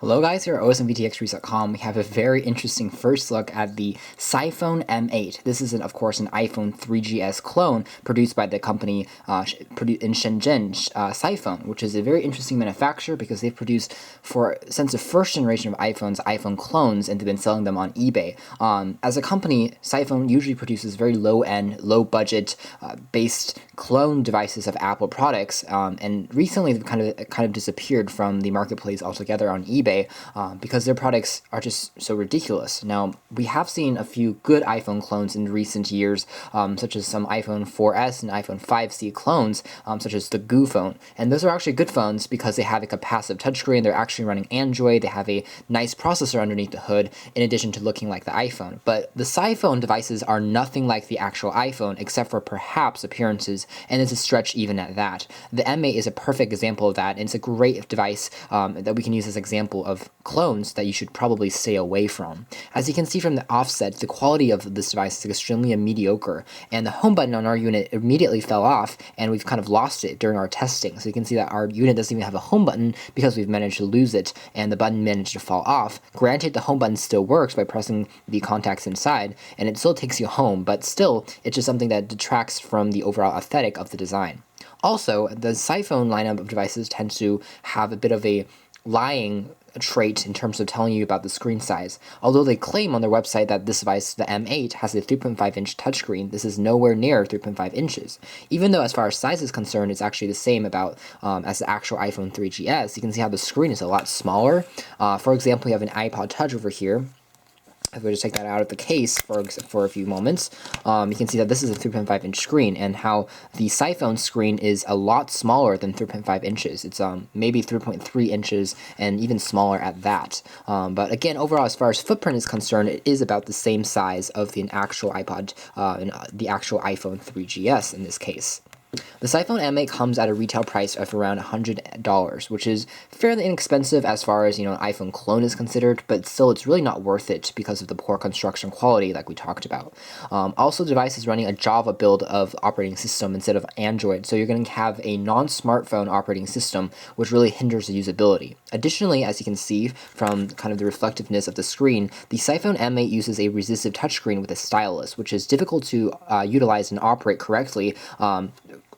Hello guys, here at osmvtxreviews.com. We have a very interesting first look at the SiPhone M8. This is, of course, an iPhone 3GS clone produced by the company in Shenzhen, SiPhone, which is a very interesting manufacturer because they've produced, since the first generation of iPhones, iPhone clones, and they've been selling them on eBay. As a company, SiPhone usually produces very low-end, low-budget based clone devices of Apple products, and recently they've kind of disappeared from the marketplace altogether on eBay. Because their products are just so ridiculous. Now, we have seen a few good iPhone clones in recent years, such as some iPhone 4S and iPhone 5C clones, such as the Goo phone. And those are actually good phones because they have a capacitive touchscreen, they're actually running Android, they have a nice processor underneath the hood, in addition to looking like the iPhone. But the SiPhone devices are nothing like the actual iPhone, except for perhaps appearances, and it's a stretch even at that. The M8 is a perfect example of that, and it's a great device that we can use as an example of clones that you should probably stay away from. As you can see from the offset, the quality of this device is extremely mediocre, and the home button on our unit immediately fell off, and we've kind of lost it during our testing. So you can see that our unit doesn't even have a home button because we've managed to lose it, and the button managed to fall off. Granted, the home button still works by pressing the contacts inside, and it still takes you home, but still, it's just something that detracts from the overall aesthetic of the design. Also, the SiPhone lineup of devices tends to have a bit of a lying trait in terms of telling you about the screen size. Although they claim on their website that this device, the M8, has a 3.5-inch touchscreen, this is nowhere near 3.5 inches. Even though as far as size is concerned, it's actually the same as the actual iPhone 3GS, you can see how the screen is a lot smaller. For example, you have an iPod Touch over here. If we just take that out of the case for a few moments, you can see that this is a 3.5-inch screen, and how the SiPhone screen is a lot smaller than 3.5 inches. It's maybe 3.3 inches and even smaller at that. But again, overall, as far as footprint is concerned, it is about the same size of the actual iPod, the actual iPhone 3GS in this case. The SiPhone M8 comes at a retail price of around $100, which is fairly inexpensive as far as, an iPhone clone is considered, but still it's really not worth it because of the poor construction quality like we talked about. Also, the device is running a Java build of operating system instead of Android, so you're going to have a non-smartphone operating system, which really hinders the usability. Additionally, as you can see from kind of the reflectiveness of the screen, the SiPhone M8 uses a resistive touchscreen with a stylus, which is difficult to utilize and operate correctly,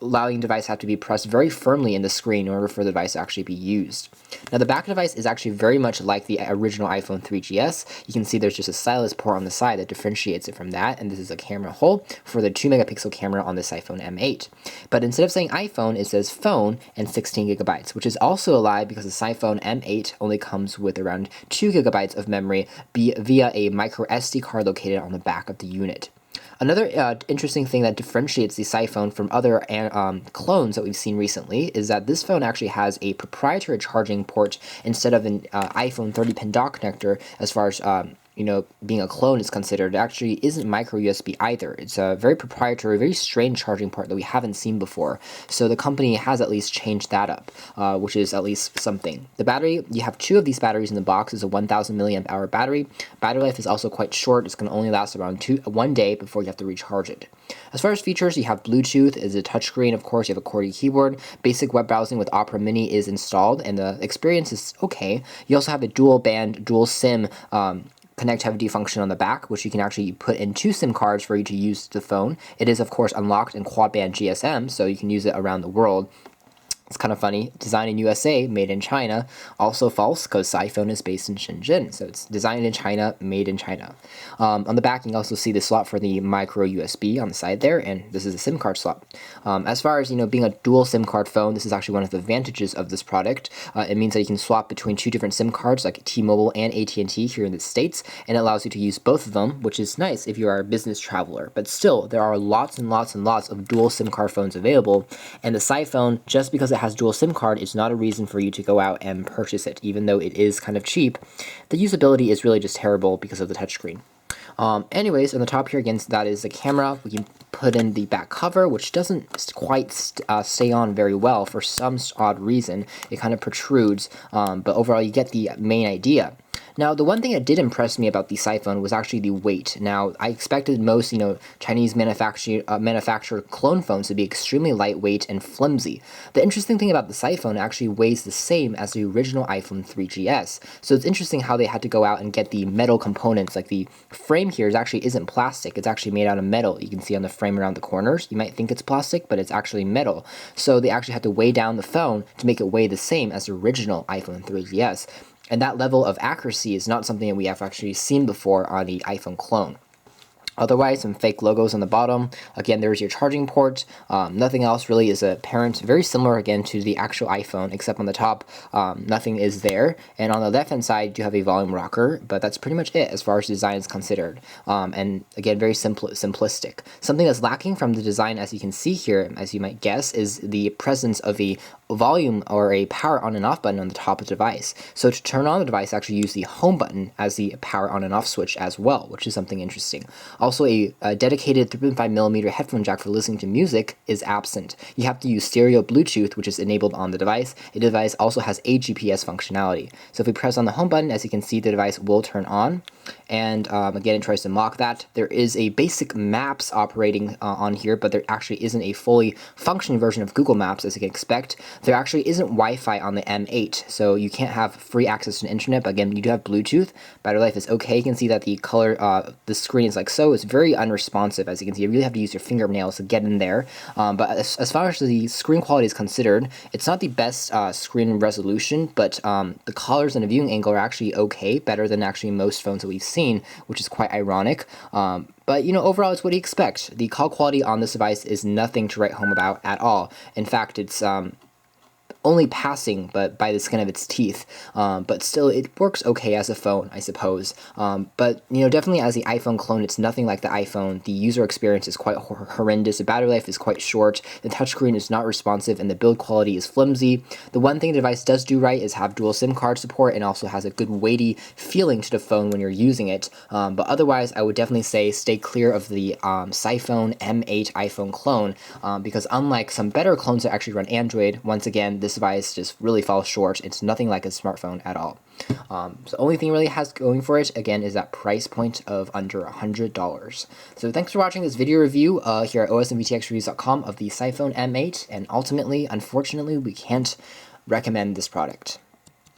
allowing the device to have to be pressed very firmly in the screen in order for the device to actually be used. Now, the back of the device is actually very much like the original iPhone 3GS. You can see there's just a stylus port on the side that differentiates it from that, and this is a camera hole for the 2-megapixel camera on this iPhone M8. But instead of saying iPhone, it says phone and 16 gigabytes, which is also a lie because the SiPhone M8 only comes with around 2 gigabytes of memory via a micro SD card located on the back of the unit. Another interesting thing that differentiates the SiPhone from other clones that we've seen recently is that this phone actually has a proprietary charging port instead of an iPhone 30-pin dock connector as far as being a clone is considered. It actually isn't micro USB either. It's a very proprietary, very strange charging port that we haven't seen before. So the company has at least changed that up, which is at least something. The battery, you have 2 of these batteries in the box. It's a 1,000 milliamp hour battery. Battery life is also quite short. It's going to only last around 1 day before you have to recharge it. As far as features, you have Bluetooth, is a touchscreen, of course, you have a QWERTY keyboard, basic web browsing with Opera Mini is installed, and the experience is okay. You also have a dual band, dual SIM connectivity function on the back, which you can actually put in 2 SIM cards for you to use the phone. It is, of course, unlocked in quad-band GSM, so you can use it around the world. It's kind of funny, designed in USA, made in China. Also false, because SiPhone is based in Shenzhen, so it's designed in China, made in China. On the back, you can also see the slot for the micro USB on the side there, and this is a SIM card slot. As far as being a dual SIM card phone, this is actually one of the advantages of this product. It means that you can swap between 2 different SIM cards, like T-Mobile and AT&T here in the States, and it allows you to use both of them, which is nice if you are a business traveler. But still, there are lots and lots and lots of dual SIM card phones available, and the SiPhone, just because it has dual SIM card, is not a reason for you to go out and purchase it, even though it is kind of cheap. The usability is really just terrible because of the touchscreen. Anyways, on the top here, again, that is the camera. We can put in the back cover, which doesn't quite stay on very well for some odd reason. It kind of protrudes, but overall you get the main idea. Now, the one thing that did impress me about the Siphone was actually the weight. Now, I expected most, Chinese manufactured clone phones to be extremely lightweight and flimsy. The interesting thing about the Siphone actually weighs the same as the original iPhone 3GS. So it's interesting how they had to go out and get the metal components. Like the frame here actually isn't plastic. It's actually made out of metal. You can see on the frame around the corners. You might think it's plastic, but it's actually metal. So they actually had to weigh down the phone to make it weigh the same as the original iPhone 3GS. And that level of accuracy is not something that we have actually seen before on the iPhone clone. Otherwise, some fake logos on the bottom. Again, there's your charging port. Nothing else really is apparent. Very similar, again, to the actual iPhone, except on the top, nothing is there. And on the left-hand side, you have a volume rocker, but that's pretty much it as far as design is considered. And again, very simplistic. Something that's lacking from the design, as you can see here, as you might guess, is the presence of a volume or a power on and off button on the top of the device. So to turn on the device, actually use the home button as the power on and off switch as well, which is something interesting. Also, a dedicated 3.5mm headphone jack for listening to music is absent. You have to use stereo Bluetooth, which is enabled on the device. The device also has a GPS functionality. So if we press on the home button, as you can see, the device will turn on. And again, it tries to mock that. There is a basic Maps operating on here, but there actually isn't a fully functioning version of Google Maps, as you can expect. There actually isn't Wi-Fi on the M8, so you can't have free access to the internet, but again, you do have Bluetooth. Battery life is okay. You can see that the color, the screen is like so. It's very unresponsive, as you can see. You really have to use your fingernails to get in there. But as far as the screen quality is considered, it's not the best screen resolution, but the colors and the viewing angle are actually okay, better than actually most phones that we've seen, which is quite ironic. But, overall, it's what you expect. The call quality on this device is nothing to write home about at all. In fact, it's only passing, but by the skin of its teeth. But still, it works okay as a phone, I suppose. But, definitely as the iPhone clone, it's nothing like the iPhone. The user experience is quite horrendous. The battery life is quite short. The touchscreen is not responsive, and the build quality is flimsy. The one thing the device does do right is have dual SIM card support, and also has a good weighty feeling to the phone when you're using it. But otherwise, I would definitely say stay clear of the Siphone M8 iPhone clone, because unlike some better clones that actually run Android, once again, this device just really falls short. It's nothing like a smartphone at all. So the only thing it really has going for it, again, is that price point of under $100. So thanks for watching this video review here at osmvtxreviews.com of the Siphone M8, and ultimately, unfortunately, we can't recommend this product.